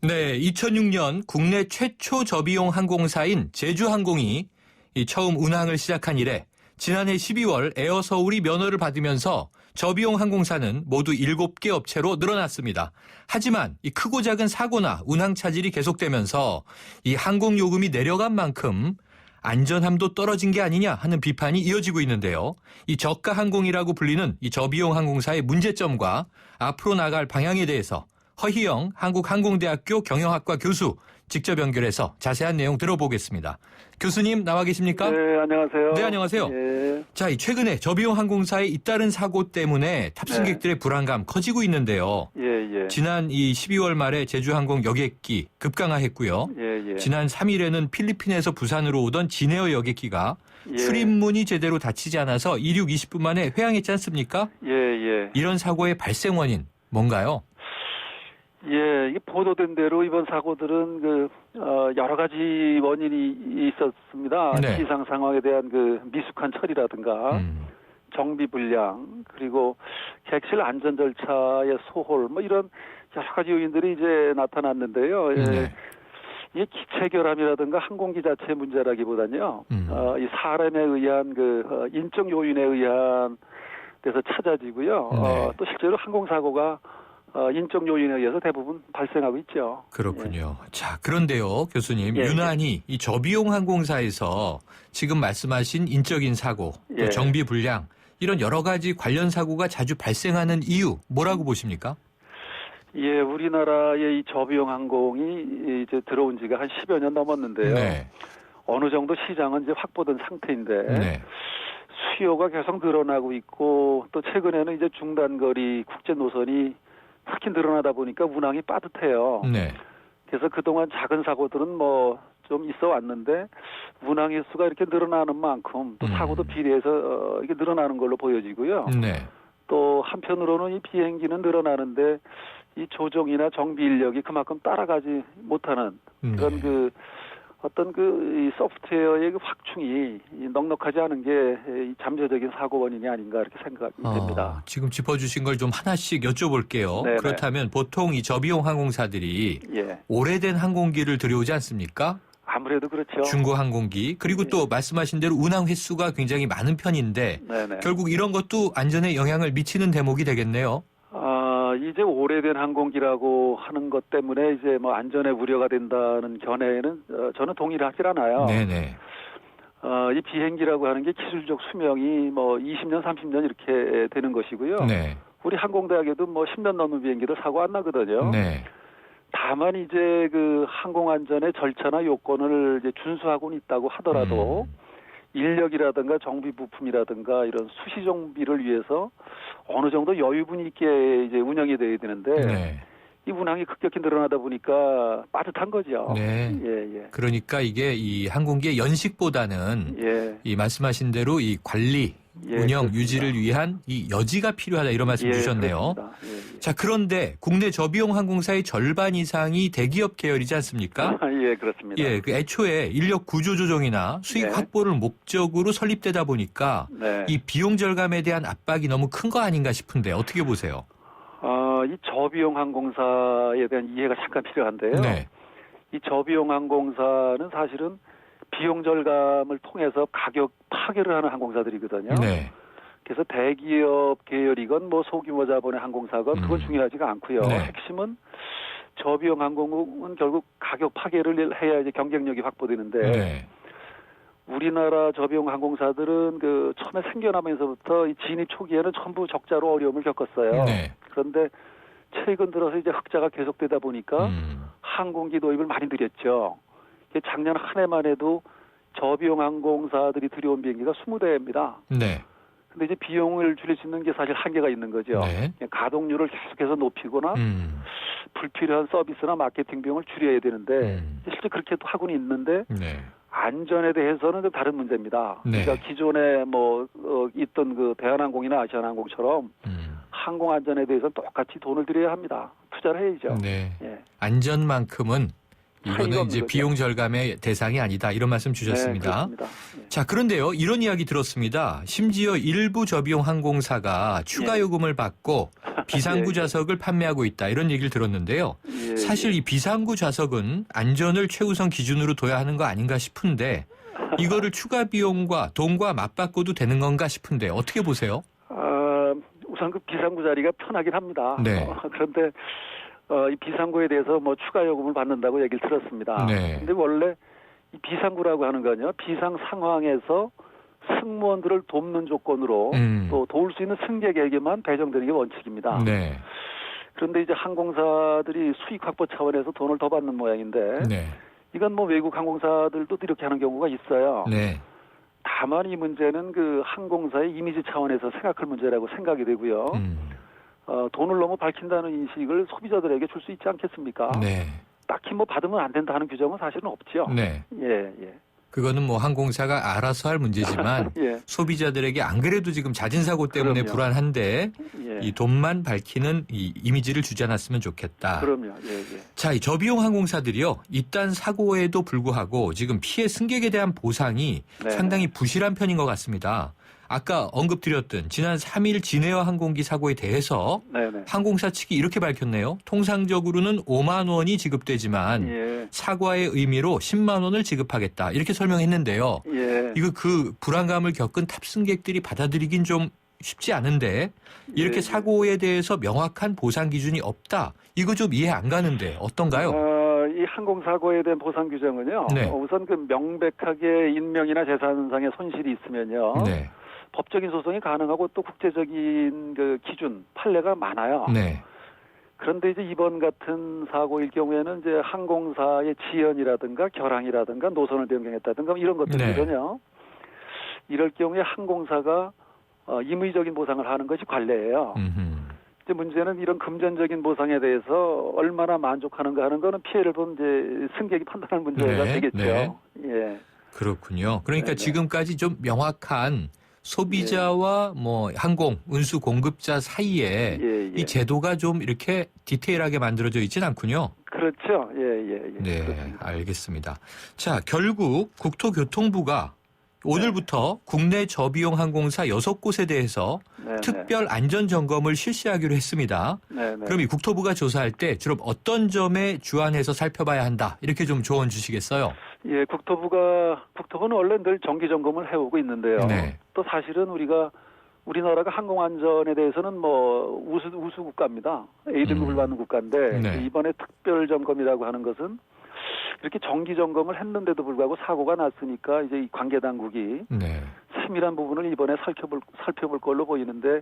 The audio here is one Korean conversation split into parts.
네, 2006년 국내 최초 저비용 항공사인 제주항공이 처음 운항을 시작한 이래 지난해 12월 에어서울이 면허를 받으면서 저비용 항공사는 모두 7개 업체로 늘어났습니다. 하지만 이 크고 작은 사고나 운항 차질이 계속되면서 이 항공 요금이 내려간 만큼 안전함도 떨어진 게 아니냐 하는 비판이 이어지고 있는데요. 이 저가 항공이라고 불리는 이 저비용 항공사의 문제점과 앞으로 나갈 방향에 대해서 허희영 한국항공대학교 경영학과 교수 직접 연결해서 자세한 내용 들어보겠습니다. 교수님 나와 계십니까? 네, 안녕하세요. 네, 안녕하세요. 예. 자, 최근에 저비용 항공사의 잇따른 사고 때문에 탑승객들의 불안감 커지고 있는데요. 예. 지난 이 12월 말에 제주항공 여객기 급강하했고요. 예. 지난 3일에는 필리핀에서 부산으로 오던 진에어 여객기가 출입문이 제대로 닫히지 않아서 이륙 20분 만에 회항했지 않습니까? 예. 이런 사고의 발생 원인 뭔가요? 예, 이게 보도된 대로 이번 사고들은 여러 가지 원인이 있었습니다. 네. 기상 상황에 대한 미숙한 처리라든가 정비 불량, 그리고 객실 안전 절차의 소홀, 이런 여러 가지 요인들이 이제 나타났는데요. 예. 네. 이게 기체 결함이라든가 항공기 자체 문제라기보다는요. 이 사람에 의한 인적 요인에 의한 데서 찾아지고요. 네. 또 실제로 항공사고가 인적 요인에 의해서 대부분 발생하고 있죠. 그렇군요. 자, 그런데요, 교수님. 예. 유난히 이 저비용 항공사에서 지금 말씀하신 인적인 사고, 또 정비 불량, 이런 여러 가지 관련 사고가 자주 발생하는 이유, 뭐라고 보십니까? 예, 우리나라의 이 저비용 항공이 이제 들어온 지가 한 10여 년 넘었는데요. 네. 어느 정도 시장은 이제 확보된 상태인데, 네. 수요가 계속 늘어나고 있고, 또 최근에는 이제 중단거리 국제 노선이 특히 늘어나다 보니까 운항이 빠듯해요. 네. 그래서 그동안 작은 사고들은 좀 있어 왔는데 운항 횟수가 이렇게 늘어나는 만큼 또 사고도 비례해서 이게 늘어나는 걸로 보여지고요. 네. 또 한편으로는 이 비행기는 늘어나는데 이 조종이나 정비 인력이 그만큼 따라가지 못하는 그런 어떤 이 소프트웨어의 확충이 넉넉하지 않은 게 이 잠재적인 사고 원인이 아닌가 이렇게 생각이 됩니다. 지금 짚어주신 걸 좀 하나씩 여쭤볼게요. 네네. 그렇다면 보통 이 저비용 항공사들이 오래된 항공기를 들여오지 않습니까? 아무래도 그렇죠. 중고 항공기. 그리고 또 말씀하신 대로 운항 횟수가 굉장히 많은 편인데 결국 이런 것도 안전에 영향을 미치는 대목이 되겠네요. 이제 오래된 항공기라고 하는 것 때문에 이제 안전에 우려가 된다는 견해에는 저는 동의를 하질 않아요. 네네. 이 비행기라고 하는 게 기술적 수명이 20년, 30년 이렇게 되는 것이고요. 네. 우리 항공대학에도 10년 넘는 비행기도 사고 안 나거든요. 네. 다만 이제 항공안전의 절차나 요건을 이제 준수하고는 있다고 하더라도 인력이라든가 정비 부품이라든가 이런 수시 정비를 위해서 어느 정도 여유분 있게 이제 운영이 돼야 되는데 이 운항이 급격히 늘어나다 보니까 빠듯한 거죠. 네. 예. 그러니까 이게 이 항공기의 연식보다는 이 말씀하신 대로 이 관리, 운영, 그렇습니다. 유지를 위한 이 여지가 필요하다 이런 말씀 주셨네요. 자, 그런데 국내 저비용 항공사의 절반 이상이 대기업 계열이지 않습니까? 예, 그렇습니다. 예, 애초에 인력 구조 조정이나 수익 확보를 목적으로 설립되다 보니까 이 비용 절감에 대한 압박이 너무 큰 거 아닌가 싶은데 어떻게 보세요? 이 저비용 항공사에 대한 이해가 잠깐 필요한데요. 이 저비용 항공사는 사실은 비용 절감을 통해서 가격 파괴를 하는 항공사들이거든요. 그래서 대기업 계열이건 소규모 자본의 항공사건 그건 중요하지가 않고요. 핵심은 저비용 항공은 결국 가격 파괴를 해야 이제 경쟁력이 확보되는데 우리나라 저비용 항공사들은 처음에 생겨나면서부터 이 진입 초기에는 전부 적자로 어려움을 겪었어요. 그런데 최근 들어서 이제 흑자가 계속되다 보니까 항공기 도입을 많이 늘렸죠. 작년 한 해만 해도 저비용 항공사들이 들여온 비행기가 20대입니다. 근데 이제 비용을 줄일 수 있는 게 사실 한계가 있는 거죠. 가동률을 계속해서 높이거나 불필요한 서비스나 마케팅 비용을 줄여야 되는데 실제 그렇게 하고는 있는데 안전에 대해서는 좀 다른 문제입니다. 그러니까 기존에 있던 대한항공이나 아시아나항공처럼 항공 안전에 대해서는 똑같이 돈을 들여야 합니다. 투자를 해야죠. 안전만큼은 이거는 이제 비용 절감의 대상이 아니다. 이런 말씀 주셨습니다. 네, 그렇습니다. 자, 그런데요. 이런 이야기 들었습니다. 심지어 일부 저비용 항공사가 추가 요금을 받고 비상구 좌석을 판매하고 있다. 이런 얘기를 들었는데요. 사실 이 비상구 좌석은 안전을 최우선 기준으로 둬야 하는 거 아닌가 싶은데 이거를 추가 비용과 돈과 맞바꿔도 되는 건가 싶은데 어떻게 보세요? 우선 그 비상구 자리가 편하긴 합니다. 네. 그런데 이 비상구에 대해서 뭐 추가 요금을 받는다고 얘기를 들었습니다. 네. 근데 원래 이 비상구라고 하는 건요. 비상 상황에서 승무원들을 돕는 조건으로 또 도울 수 있는 승객에게만 배정되는 게 원칙입니다. 네. 그런데 이제 항공사들이 수익 확보 차원에서 돈을 더 받는 모양인데 네. 이건 뭐 외국 항공사들도 이렇게 하는 경우가 있어요. 네. 다만 이 문제는 그 항공사의 이미지 차원에서 생각할 문제라고 생각이 되고요. 돈을 너무 밝힌다는 인식을 소비자들에게 줄 수 있지 않겠습니까? 네. 딱히 뭐 받으면 안 된다는 규정은 사실은 없죠. 네. 예. 그거는 뭐 항공사가 알아서 할 문제지만 예. 소비자들에게 안 그래도 지금 잦은 사고 때문에 그럼요. 불안한데 예. 이 돈만 밝히는 이 이미지를 주지 않았으면 좋겠다. 그럼요. 예. 자, 이 저비용 항공사들이요. 이딴 사고에도 불구하고 지금 피해 승객에 대한 보상이 네. 상당히 부실한 편인 것 같습니다. 아까 언급드렸던 지난 3일 진에어 항공기 사고에 대해서 네네. 항공사 측이 이렇게 밝혔네요. 통상적으로는 5만 원이 지급되지만 예. 사과의 의미로 10만 원을 지급하겠다. 이렇게 설명했는데요. 예. 이거 그 불안감을 겪은 탑승객들이 받아들이긴 좀 쉽지 않은데 이렇게 예. 사고에 대해서 명확한 보상 기준이 없다. 이거 좀 이해 안 가는데 어떤가요? 이 항공사고에 대한 보상 규정은요. 네. 우선 그 명백하게 인명이나 재산상의 손실이 있으면요. 네. 법적인 소송이 가능하고 또 국제적인 그 기준, 판례가 많아요. 네. 그런데 이제 이번 같은 사고일 경우에는 이제 항공사의 지연이라든가 결항이라든가 노선을 변경했다든가 이런 것들이거든요. 이럴 경우에 항공사가 임의적인 보상을 하는 것이 관례예요. 이제 문제는 이런 금전적인 보상에 대해서 얼마나 만족하는가 하는 거는 피해를 본 이제 승객이 판단할 문제가 되겠죠. 네. 예. 그렇군요. 그러니까 네네. 지금까지 좀 명확한 소비자와 뭐 항공 운수 공급자 사이에 예. 이 제도가 좀 이렇게 디테일하게 만들어져 있진 않군요. 그렇죠. 예. 네, 그렇습니다. 알겠습니다. 자, 결국 국토교통부가 오늘부터 국내 저비용 항공사 6곳에 대해서 네네. 특별 안전 점검을 실시하기로 했습니다. 네네. 그럼 이 국토부가 조사할 때 주로 어떤 점에 주안해서 살펴봐야 한다. 이렇게 좀 조언 주시겠어요? 예, 국토부는 원래 늘 정기 점검을 해오고 있는데요. 네. 또 사실은 우리나라가 항공 안전에 대해서는 뭐 우수 국가입니다. A등급을 받는 국가인데 네. 이번에 특별 점검이라고 하는 것은 이렇게 정기 점검을 했는데도 불구하고 사고가 났으니까 이제 이 관계 당국이 네. 세밀한 부분을 이번에 살펴볼 걸로 보이는데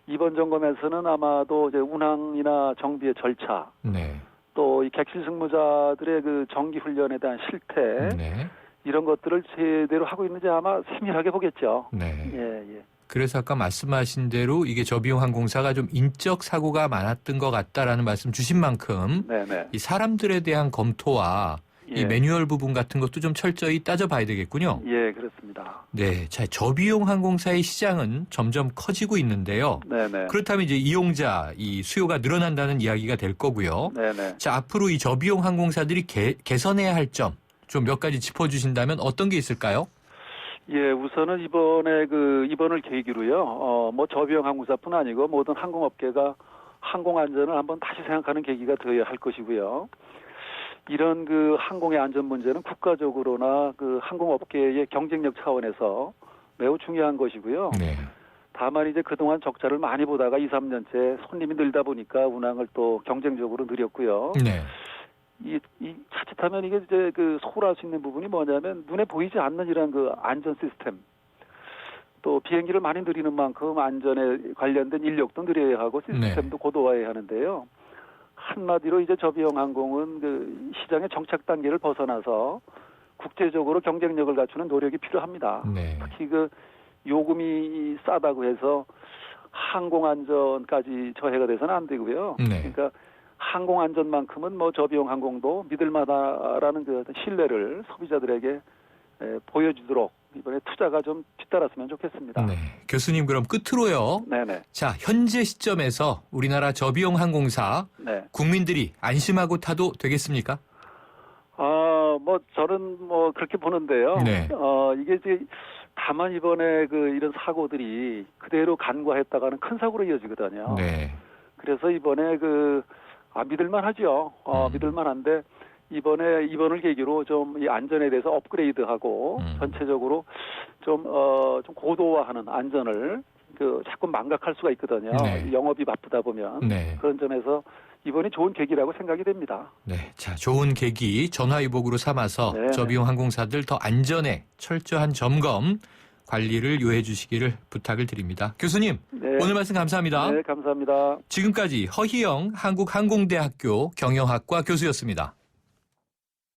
이번 점검에서는 아마도 이제 운항이나 정비의 절차 네. 또 이 객실 승무자들의 그 정기 훈련에 대한 실태 네. 이런 것들을 제대로 하고 있는지 아마 세밀하게 보겠죠. 네. 예. 그래서 아까 말씀하신 대로 이게 저비용 항공사가 좀 인적 사고가 많았던 것 같다라는 말씀 주신 만큼 네네. 이 사람들에 대한 검토와 이 예. 매뉴얼 부분 같은 것도 좀 철저히 따져봐야 되겠군요. 예, 그렇습니다. 네, 자 저비용 항공사의 시장은 점점 커지고 있는데요. 네네. 그렇다면 이제 이용자 이 수요가 늘어난다는 이야기가 될 거고요. 네네. 자 앞으로 이 저비용 항공사들이 개선해야 할 점 좀 몇 가지 짚어주신다면 어떤 게 있을까요? 예, 우선은 이번을 계기로요. 뭐 저비용 항공사뿐 아니고 모든 항공업계가 항공 안전을 한번 다시 생각하는 계기가 되어야 할 것이고요. 이런 그 항공의 안전 문제는 국가적으로나 그 항공업계의 경쟁력 차원에서 매우 중요한 것이고요. 네. 다만 이제 그동안 적자를 많이 보다가 2, 3년째 손님이 늘다 보니까 운항을 또 경쟁적으로 늘렸고요. 네. 이 자칫하면 이게 이제 그 소홀할 수 있는 부분이 뭐냐면 눈에 보이지 않는 이런 그 안전 시스템 또 비행기를 많이 늘리는 만큼 안전에 관련된 인력도 늘려야 하고 시스템도 고도화해야 하는데요. 한마디로 이제 저비용 항공은 그 시장의 정착 단계를 벗어나서 국제적으로 경쟁력을 갖추는 노력이 필요합니다. 네. 특히 그 요금이 싸다고 해서 항공 안전까지 저해가 돼서는 안 되고요. 네. 그러니까 항공 안전만큼은 뭐 저비용 항공도 믿을만하다라는 그 신뢰를 소비자들에게 보여주도록 이번에 투자가 좀 뒤따랐으면 좋겠습니다. 네. 교수님 그럼 끝으로요. 네네. 자 현재 시점에서 우리나라 저비용 항공사 네. 국민들이 안심하고 타도 되겠습니까? 뭐 저는 뭐 그렇게 보는데요. 네. 이게 이제 다만 이번에 이런 사고들이 그대로 간과했다가는 큰 사고로 이어지거든요. 네. 그래서 이번에 믿을만하죠. 믿을만한데 이번을 계기로 좀 이 안전에 대해서 업그레이드하고 전체적으로 좀 고도화하는 안전을 자꾸 망각할 수가 있거든요. 네. 영업이 바쁘다 보면 네. 그런 점에서 이번이 좋은 계기라고 생각이 됩니다. 네. 자, 좋은 계기 전화위복으로 삼아서 네. 저비용 항공사들 더 안전에 철저한 점검 관리를 요해 주시기를 부탁을 드립니다. 교수님, 네. 오늘 말씀 감사합니다. 네, 감사합니다. 지금까지 허희영 한국항공대학교 경영학과 교수였습니다.